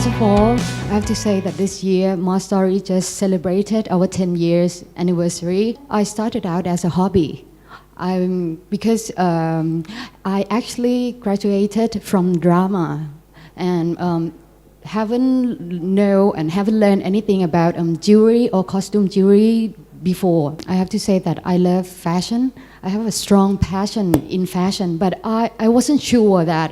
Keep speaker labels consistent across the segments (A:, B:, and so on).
A: First of all, I have to say that this year, Moss Story just celebrated our 10 years anniversary. I started out as a hobby. Because I actually graduated from drama and haven't learned anything about jewelry or costume jewelry before. I have to say that I love fashion. I have a strong passion in fashion, but I wasn't sure that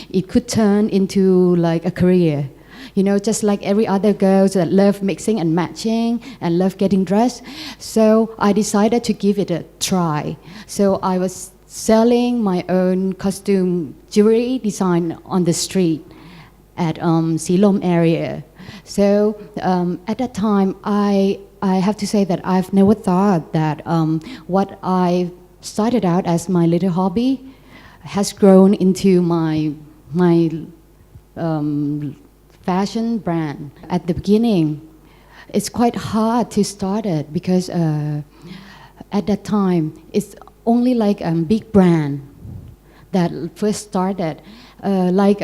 A: it could turn into like a career. You know, just like every other girls that love mixing and matching and love getting dressed. So I decided to give it a try. So I was selling my own costume jewelry design on the street at Silom area. So at that time, I have to say that I've never thought that what I started out as my little hobby has grown into my fashion brand. At the beginning, it's quite hard to start it because at that time, it's only like a big brand that first started, like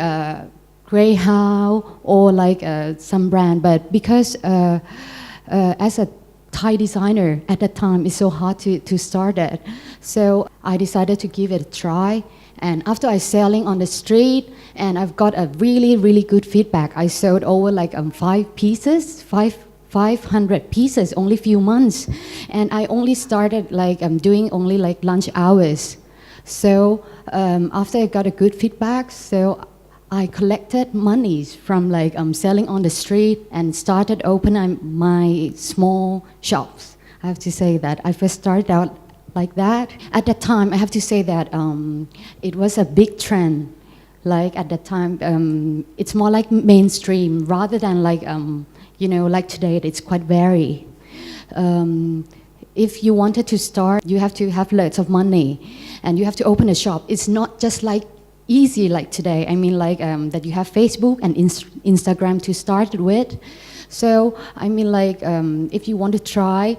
A: Greyhound or like some brand. But because as a Thai designer at that time, it's so hard to start it. So I decided to give it a try. And after I selling on the street, and I've got a really, really good feedback. I sold over like 500 pieces, only few months. And I only started like doing only like lunch hours. So after I got a good feedback, so I collected monies from like selling on the street and started opening my small shops. I have to say that I first started out like that. At that time, I have to say that it was a big trend. Like at that time, it's more like mainstream rather than like, like today, it's quite varied. If you wanted to start, you have to have loads of money and you have to open a shop. It's not just like easy like today. I mean like that you have Facebook and Instagram to start with. So I mean like if you want to try,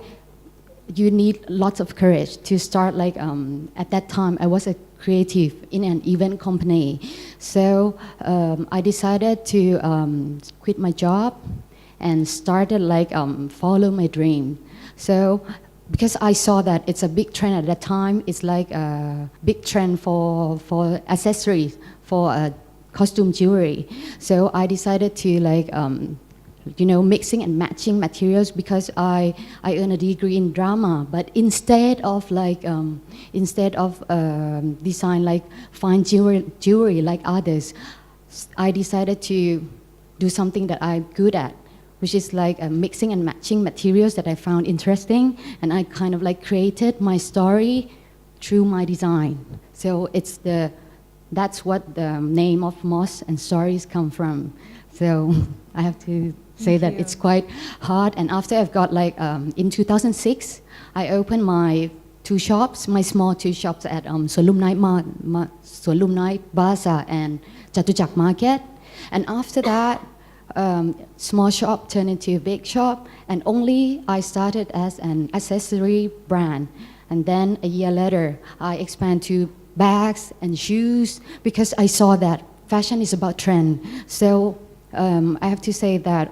A: you need lots of courage to start. Like at that time I was a creative in an event company. So I decided to quit my job and started like follow my dream. So because I saw that it's a big trend at that time, it's like a big trend for accessories, for costume jewelry. So I decided to like, mixing and matching materials because I earned a degree in drama. But instead of design like fine jewelry like others, I decided to do something that I'm good at, which is like mixing and matching materials that I found interesting, and I kind of like created my story through my design. So that's what the name of Moss and Stories come from. So I have to say that it's quite hard. And after I've got like, in 2006, I opened my small two shops at Srisuwan Bazaar and Chatkeo Market. And after that, small shop turned into a big shop, and only I started as an accessory brand. And then a year later, I expanded to bags and shoes because I saw that fashion is about trend. So I have to say that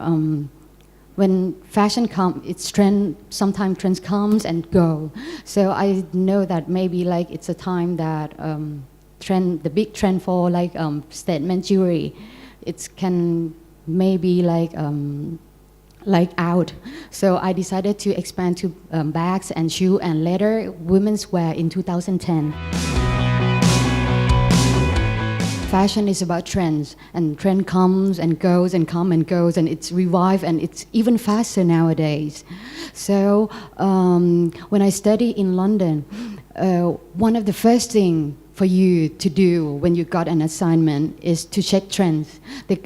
A: when fashion comes, it's trend. Sometimes trends comes and go. So I know that maybe like it's a time that the big trend for like statement jewelry, it can maybe like out. So I decided to expand to bags and shoe and leather women's wear in 2010. Fashion is about trends, and trend comes and goes and comes and goes, and it's revived, and it's even faster nowadays. So when I study in London, one of the first things for you to do when you got an assignment is to check trends. They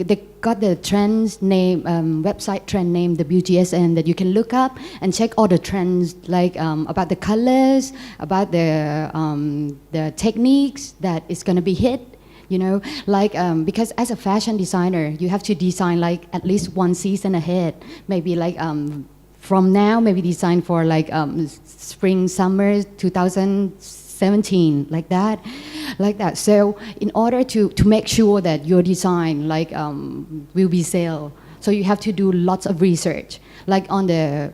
A: got the trends name, website trend name, the WGSN, that you can look up and check all the trends, like about the colors, about the techniques that is going to be hit. Because as a fashion designer, you have to design like at least one season ahead. Maybe like from now, maybe design for like spring, summer 2017 17, like that. So in order to make sure that your design will be sale, so you have to do lots of research. Like on that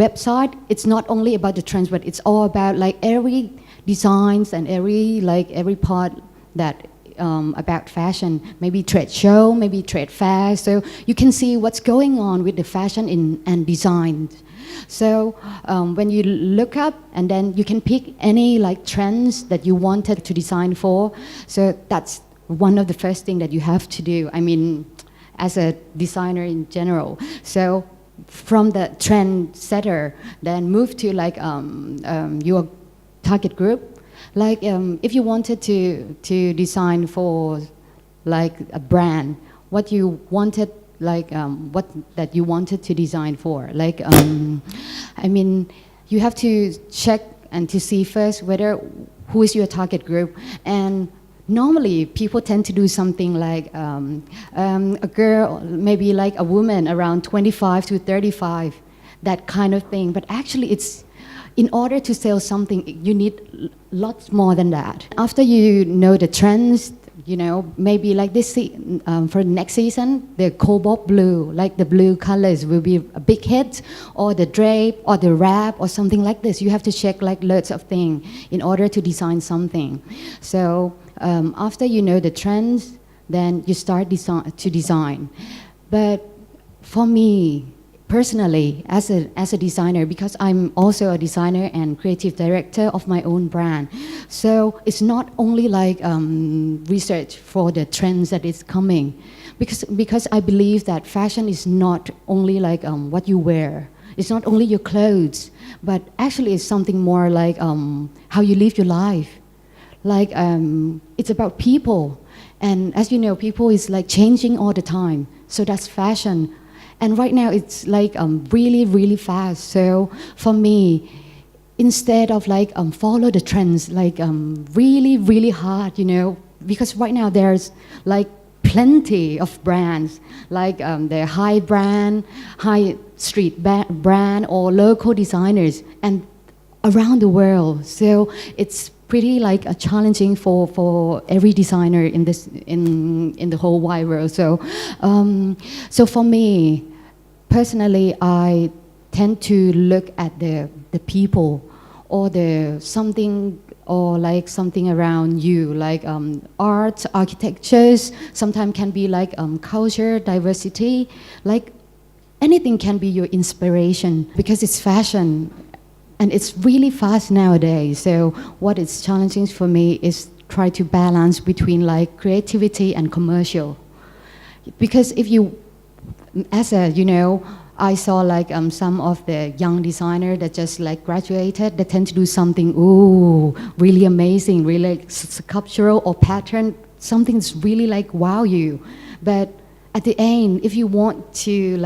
A: website, it's not only about the trends, but it's all about like every designs and every part that about fashion, maybe trade show, maybe trade fair. So you can see what's going on with the fashion and design. So when you look up, and then you can pick any like trends that you wanted to design for. So that's one of the first thing that you have to do. I mean, as a designer in general. So from the trend setter, then move to like your target group. Like if you wanted to design for like a brand, what you wanted what that you wanted to design for. Like I mean, you have to check and to see first who is your target group. And normally people tend to do something like a girl, maybe like a woman around 25 to 35, that kind of thing. But actually it's, in order to sell something, you need lots more than that. After you know the trends, you know, maybe like for next season, the cobalt blue, like the blue colors will be a big hit, or the drape, or the wrap, or something like this. You have to check like lots of things in order to design something. So after you know the trends, then you start to design. But for me, personally, as a designer, because I'm also a designer and creative director of my own brand, so it's not only like research for the trends that is coming, because I believe that fashion is not only like what you wear, it's not only your clothes, but actually it's something more like how you live your life. Like it's about people, and as you know, people is like changing all the time. So that's fashion. And right now it's like really, really fast. So for me, instead of like follow the trends, like really, really hard, you know, because right now there's like plenty of brands, like the high street brand or local designers and around the world. So it's pretty like challenging for every designer in the whole wide world. So so for me personally, I tend to look at the people, or the something, or like something around you, like art, architectures, sometimes can be like culture, diversity, like anything can be your inspiration, because it's fashion. And it's really fast nowadays. So what is challenging for me is try to balance between like creativity and commercial. Because if you, I saw like some of the young designers that just like graduated, they tend to do something, really amazing, really like sculptural or pattern, something that's really like wow you. But at the end, if you want to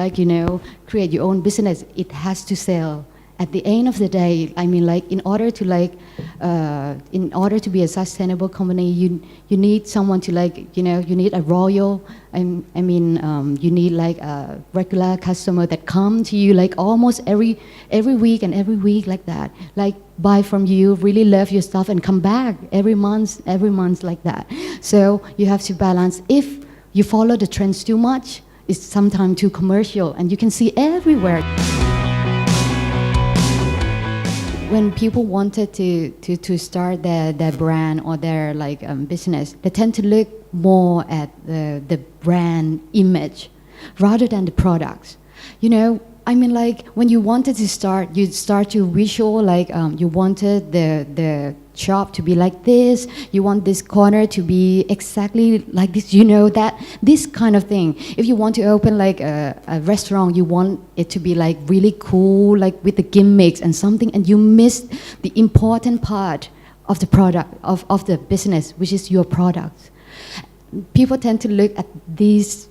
A: create your own business, it has to sell. At the end of the day, I mean, like in order to be a sustainable company, you need someone to you need a royal. You need like a regular customer that come to you like almost every week and every week, like that, like buy from you, really love your stuff and come back every month like that. So you have to balance. If you follow the trends too much, it's sometimes too commercial, and you can see everywhere. When people wanted to start their brand or their business, they tend to look more at the brand image rather than the products. I mean, like when you wanted to start, you start to visual, you wanted the shop to be like this, you want this corner to be exactly like this, that this kind of thing. If you want to open like a restaurant, you want it to be like really cool, like with the gimmicks and something, and you missed the important part of the product, of the business, which is your product. People tend to look at these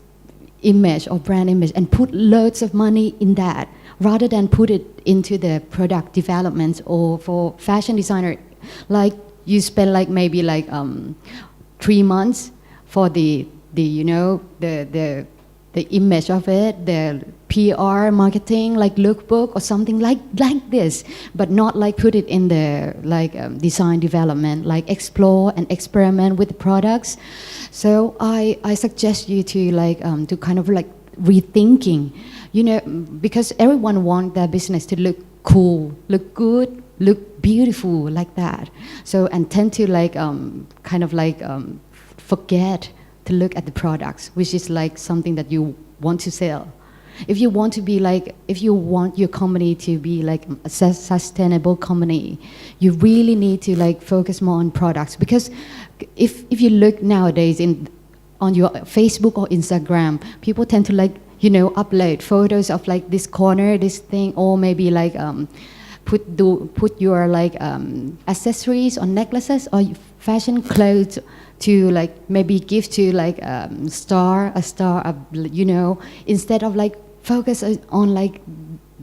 A: image or brand image and put loads of money in that rather than put it into the product development. Or for fashion designer, like you spend like maybe 3 months for the image of it, PR marketing like lookbook or something like this, but not like put it in the like design development, like explore and experiment with the products. So I suggest you to like to kind of like rethinking, because everyone wants their business to look cool, look good, look beautiful like that. So and tend to like kind of like forget to look at the products, which is like something that you want to sell. If you want your company to be like a sustainable company, you really need to like focus more on products. Because if you look nowadays on your Facebook or Instagram, people tend to like upload photos of like this corner, this thing, or maybe like put your like accessories or necklaces or fashion clothes to like maybe give to like a star, instead of like focus on like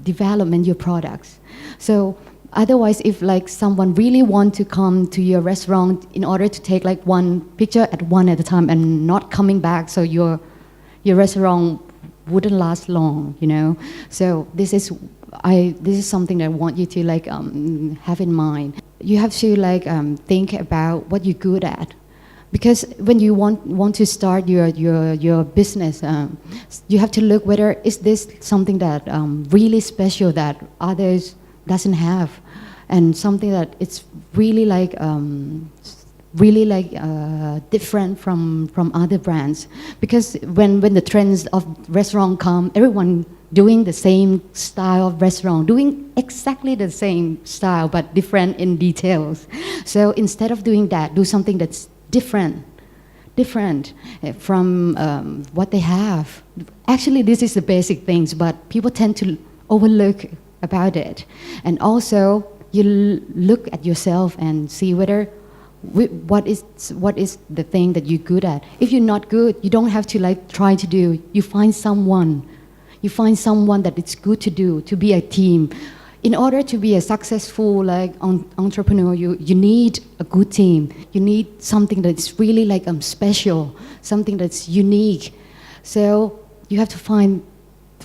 A: development your products. So otherwise, if like someone really want to come to your restaurant in order to take like one picture at a time and not coming back, so your restaurant wouldn't last long, So this is something that I want you to like have in mind. You have to like think about what you're good at. Because when you want to start your business, you have to look whether is this something that really special that others doesn't have, and something that it's really like different from other brands. Because when the trends of restaurant come, everyone doing the same style of restaurant, doing exactly the same style but different in details. So instead of doing that, do something that's different from what they have. Actually, this is the basic things, but people tend to overlook about it. And also, you look at yourself and see whether what is the thing that you're good at. If you're not good, you don't have to like try to do. You find someone that it's good to do, to be a team. In order to be a successful like entrepreneur, you need a good team. You need something that's really like special, something that's unique. So you have to find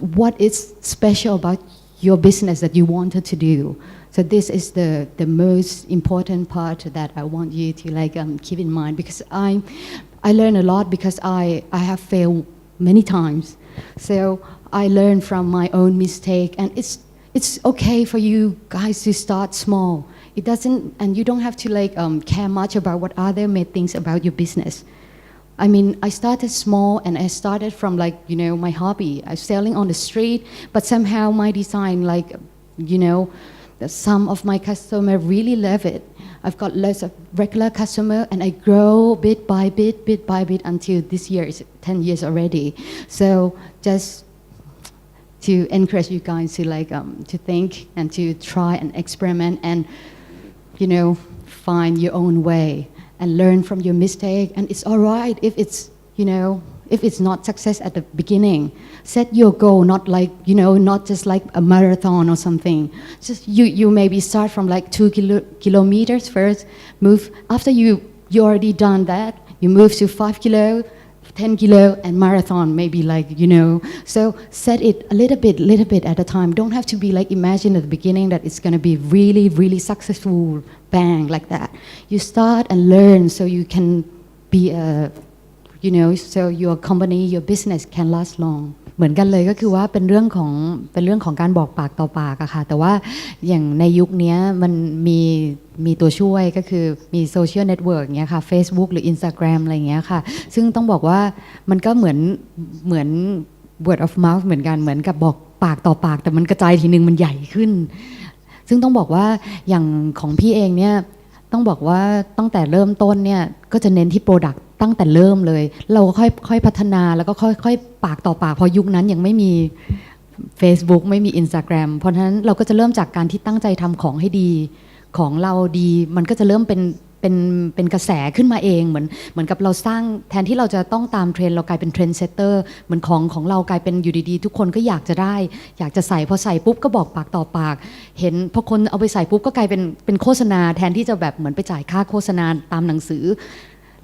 A: what is special about your business that you wanted to do. So this is the most important part that I want you to like keep in mind, because I learn a lot, because I have failed many times. So I learn from my own mistake, and it's okay for you guys to start small. It doesn't, and you don't have to like care much about what other may think about your business. I mean, I started small, and I started from like my hobby. I was selling on the street, but somehow my design, like some of my customers really love it. I've got lots of regular customers, and I grow bit by bit until this year is 10 years already. So just to encourage you guys to like to think and to try and experiment and find your own way and learn from your mistake. And it's all right if it's if it's not success at the beginning. Set your goal, not like not just like a marathon or something. Just you maybe start from like 2 kilometers first, move after you already done that, you move to 5 kilo, 10 kilo, and marathon, maybe like, So set it a little bit at a time. Don't have to be like, imagine at the beginning that it's going to be really, really successful, bang, like that. You start and learn so you can be so your company, your business can last long. เหมือนกันเลยก็คือว่าเป็นเรื่องของการบอกปากต่อปากอะค่ะแต่ว่าอย่างในยุคนี้มันมีตัวช่วยก็คือมีโซเชียลเน็ตเวิร์กเงี้ยค่ะ Facebook หรือ Instagram อะไรเงี้ยค่ะซึ่งต้องบอกว่ามันก็เหมือน word of mouth เหมือนกันเหมือนกับบอกปากต่อปากแต่มันกระจายทีนึงมันใหญ่ขึ้นซึ่งต้องบอกว่าอย่างของพี่เองเนี่ยต้องบอกว่าตั้งแต่เริ่มต้นเนี่ยก็จะเน้นที่ product ตั้งแต่เริ่มเลยเราค่อยพัฒนาแล้วก็ค่อยปากต่อปากพอยุคนั้นยังไม่มี Facebook ไม่มี Instagram เพราะฉะนั้นเราก็จะเริ่มจากการที่ตั้งใจทำของให้ดีของเราดีมันก็จะเริ่มเป็นกระแสขึ้นมาเองเหมือนกับเราสร้างแทนที่เราจะต้องตามเทรนด์เรากลายเป็นเทรนด์เซตเตอร์เหมือนของเรากลายเป็นอยู่ดีๆทุกคนก็อยากจะได้อยากจะใส่พอใส่ปุ๊บก็บอกปากต่อปากเห็นพอคนเอาไปใส่ปุ๊บก็กลายเป็นโฆษณาแทนที่จะแบบเหมือนไปจ่ายค่าโฆษณาตามหนังสือ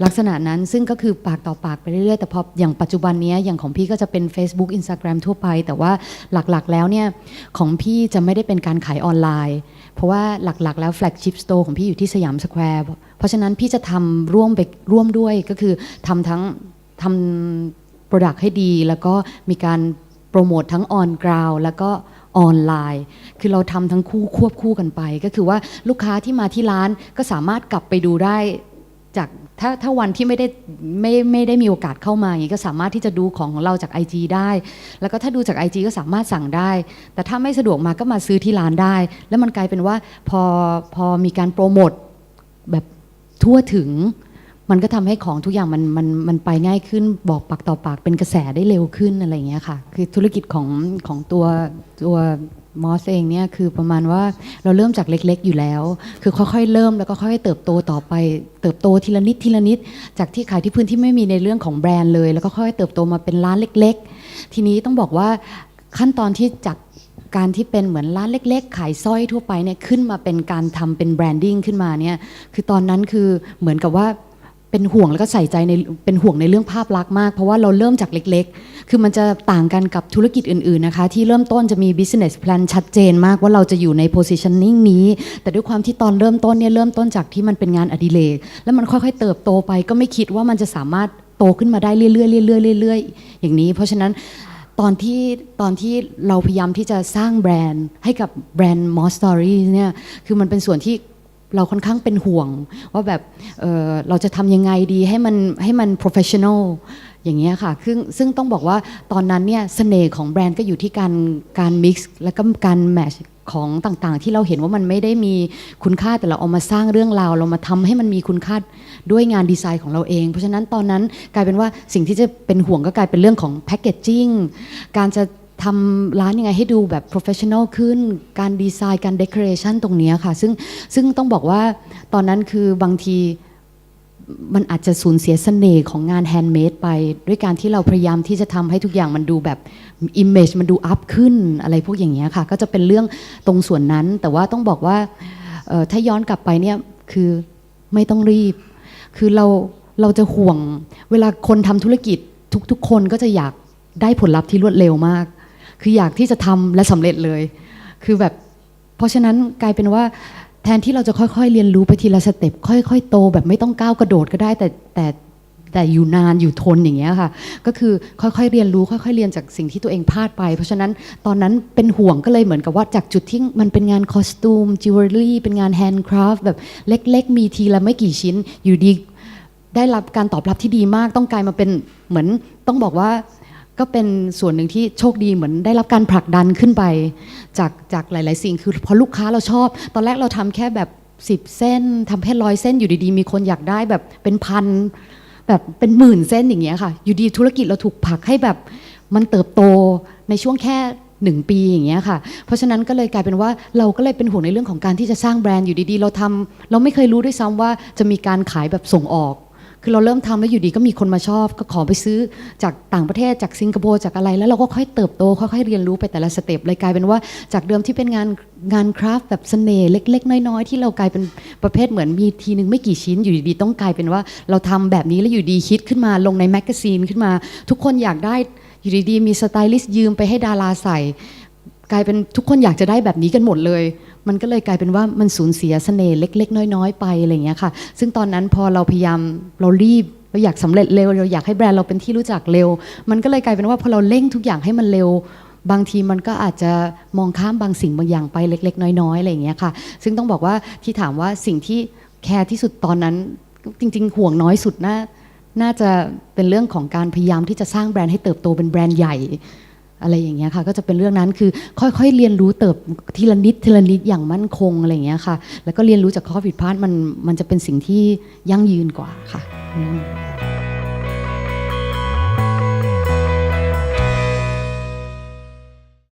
A: ลักษณะนั้นซึ่งก็คือปากต่อปากไปเรื่อยๆแต่พออย่างปัจจุบันนี้อย่างของพี่ก็จะเป็น Facebook Instagram ทั่วไปแต่ว่าหลักๆแล้วเนี่ยของพี่จะไม่ได้เป็นการขายออนไลน์เพราะว่าหลักๆแล้ว flagship store ของพี่อยู่ที่สยามสแควร์เพราะฉะนั้นพี่จะทำร่วมด้วยก็คือทำ product ให้ดีแล้วก็มีการโปรโมททั้ง on ground แล้วก็ออนไลน์คือเราทำทั้งคู่ควบคู่กันไปก็คือว่าลูกค้าที่มาที่ร้านก็สามารถกลับไปดูได้จากถ้าวันที่ไม่ได้มีโอกาสเข้ามาอย่างนี้ก็สามารถที่จะดูของเราจาก IG ได้แล้วก็ถ้าดูจาก IG ก็สามารถสั่งได้แต่ถ้าไม่สะดวกมาก็มาซื้อที่ร้านได้แล้วมันกลายเป็นว่าพอมีการโปรโมทแบบทั่วถึงมันก็ทำให้ของทุกอย่างมันไปง่ายขึ้นบอกปากต่อปากเป็นกระแสได้เร็วขึ้นอะไรอย่างเงี้ยค่ะคือธุรกิจของตัวมอสเองเนี่ยคือประมาณว่าเราเริ่มจากเล็กๆอยู่แล้วคือค่อยๆเริ่มแล้วก็ค่อยๆเติบโตต่อไปเติบโตทีละนิดทีละนิดจากที่ขายที่พื้นที่ไม่มีในเรื่องของแบรนด์เลยแล้วก็ค่อยๆเติบโตมาเป็นร้านเล็กๆทีนี้ต้องบอกว่าขั้นตอนที่จากการที่เป็นเหมือนร้านเล็กๆขายสร้อยทั่วไปเนี่ยขึ้นมาเป็นการทำเป็นแบรนดิ้งขึ้นมาเนี่ยคือตอนนั้นคือเหมือนกับว่าเป็นห่วงแล้วก็ใส่ใจเป็นห่วงในเรื่องภาพลักษณ์มากเพราะว่าเราเริ่มจากเล็กๆคือมันจะต่างกันกับธุรกิจอื่นๆนะคะที่เริ่มต้นจะมี business plan ชัดเจนมากว่าเราจะอยู่ใน positioning นี้แต่ด้วยความที่ตอนเริ่มต้นเนี่ยเริ่มต้นจากที่มันเป็นงานอดิเรกแล้วมันค่อยๆเติบโตไปก็ไม่คิดว่ามันจะสามารถโตขึ้นมาได้เรื่อยๆเรื่อยๆเรื่อยๆอย่างนี้เพราะฉะนั้นตอนที่เราพยายามที่จะสร้างแบรนด์ให้กับแบรนด์ More Stories เนี่ยคือมันเป็นส่วนที่เราค่อนข้างเป็นห่วงว่าแบบเราจะทำยังไงดีให้มัน professional อย่างเงี้ยค่ะซึ่งต้องบอกว่าตอนนั้นเนี่ยเสน่ห์ของแบรนด์ก็อยู่ที่การ mix แล้วก็การ match ของต่างๆที่เราเห็นว่ามันไม่ได้มีคุณค่าแต่เราเอามาสร้างเรื่องราวเรามาทำให้มันมีคุณค่าด้วยงานดีไซน์ของเราเองเพราะฉะนั้นตอนนั้นกลายเป็นว่าสิ่งที่จะเป็นห่วงก็กลายเป็นเรื่องของ packaging การจะทำร้านยังไงให้ดูแบบ professional ขึ้นการดีไซน์การ decoration ตรงนี้ค่ะซึ่งต้องบอกว่าตอนนั้นคือบางทีมันอาจจะสูญเสียเสน่ห์ของงานแฮนด์เมดไปด้วยการที่เราพยายามที่จะทำให้ทุกอย่างมันดูแบบ image มันดูอัพขึ้นอะไรพวกอย่างเงี้ยค่ะก็จะเป็นเรื่องตรงส่วนนั้นแต่ว่าต้องบอกว่าถ้าย้อนกลับไปเนี่ยคือไม่ต้องรีบคือเราจะห่วงเวลาคนทำธุรกิจทุกคนก็จะอยากได้ผลลัพธ์ที่รวดเร็วมากคืออยากที่จะทำและสำเร็จเลยคือแบบเพราะฉะนั้นกลายเป็นว่าแทนที่เราจะค่อยๆเรียนรู้ไปทีละสเต็ปค่อยๆโตแบบไม่ต้องก้าวกระโดดก็ได้แต่อยู่นานอยู่ทนอย่างเงี้ยค่ะก็คือค่อยๆเรียนรู้ค่อยๆเรียนจากสิ่งที่ตัวเองพลาดไปเพราะฉะนั้นตอนนั้นเป็นห่วงก็เลยเหมือนกับว่าจากจุดที่มันเป็นงานคอสตูมจิวเวลรี่เป็นงานแฮนด์คราฟต์แบบเล็กๆมีทีละไม่กี่ชิ้นอยู่ดีได้รับการตอบรับที่ดีมากต้องกลายมาเป็นเหมือนต้องบอกว่าก็เป็นส่วนหนึ่งที่โชคดีเหมือนได้รับการผลักดันขึ้นไปจากหลายๆสิ่งคือพอลูกค้าเราชอบตอนแรกเราทำแค่แบบ10 เส้นทำแค่100 เส้นอยู่ดีๆมีคนอยากได้แบบเป็นพันแบบเป็นหมื่นเส้นอย่างเงี้ยค่ะอยู่ดีธุรกิจเราถูกผลักให้แบบมันเติบโตในช่วงแค่1 ปีอย่างเงี้ยค่ะเพราะฉะนั้นก็เลยกลายเป็นว่าเราก็เลยเป็นห่วงในเรื่องของการที่จะสร้างแบรนด์อยู่ดีๆเราไม่เคยรู้ด้วยซ้ำว่าจะมีการขายแบบส่งออกคือเราเริ่มทำแล้วอยู่ดีก็มีคนมาชอบก็ขอไปซื้อจากต่างประเทศจากสิงคโปร์จากอะไรแล้วเราก็ค่อยเติบโตค่อยๆเรียนรู้ไปแต่ละสเต็ปเลยกลายเป็นว่าจากเดิมที่เป็นงานคราฟต์แบบเสน่ห์เล็กๆน้อยๆที่เรากลายเป็นประเภทเหมือนมีทีนึงไม่กี่ชิ้นอยู่ดีๆต้องกลายเป็นว่าเราทำแบบนี้แล้วอยู่ดีคิดขึ้นมาลงในแมกกาซีนขึ้นมาทุกคนอยากได้อยู่ดีๆมีสไตลิสต์ยืมไปให้ดาราใส่กลายเป็นทุกคนอยากจะได้แบบนี้กันหมดเลยมันก็เลยกลายเป็นว่ามันสูญเสียเสน่ห์เล็กๆน้อยๆไปอะไรอย่างเงี้ยค่ะซึ่งตอนนั้นพอเราพยายามเรารีบเราอยากสำเร็จเร็วเราอยากให้แบรนด์เราเป็นที่รู้จักเร็วมันก็เลยกลายเป็นว่าพอเราเร่งทุกอย่างให้มันเร็วบางทีมันก็อาจจะมองข้ามบางสิ่งบางอย่างไปเล็กๆน้อยๆอะไรอย่างเงี้ยค่ะซึ่งต้องบอกว่าที่ถามว่าสิ่งที่แคร์ที่สุดตอนนั้นจริงๆห่วงน้อยสุดน่าจะเป็นเรื่องของการพยายามที่จะสร้างแบรนด์ให้เติบโตเป็นแบรนด์ใหญ่อะไรอย่างเงี้ยค่ะก็จะเป็นเรื่องนั้นคือค่อยๆเรียนรู้ทีละนิดอย่างมั่นคงอะไรอย่างเงี้ยค่ะแล้วก็เรียนรู้จากข้อผิดพลาดมันจะเป็นสิ่งที่ยั่งยืนกว่าค่ะ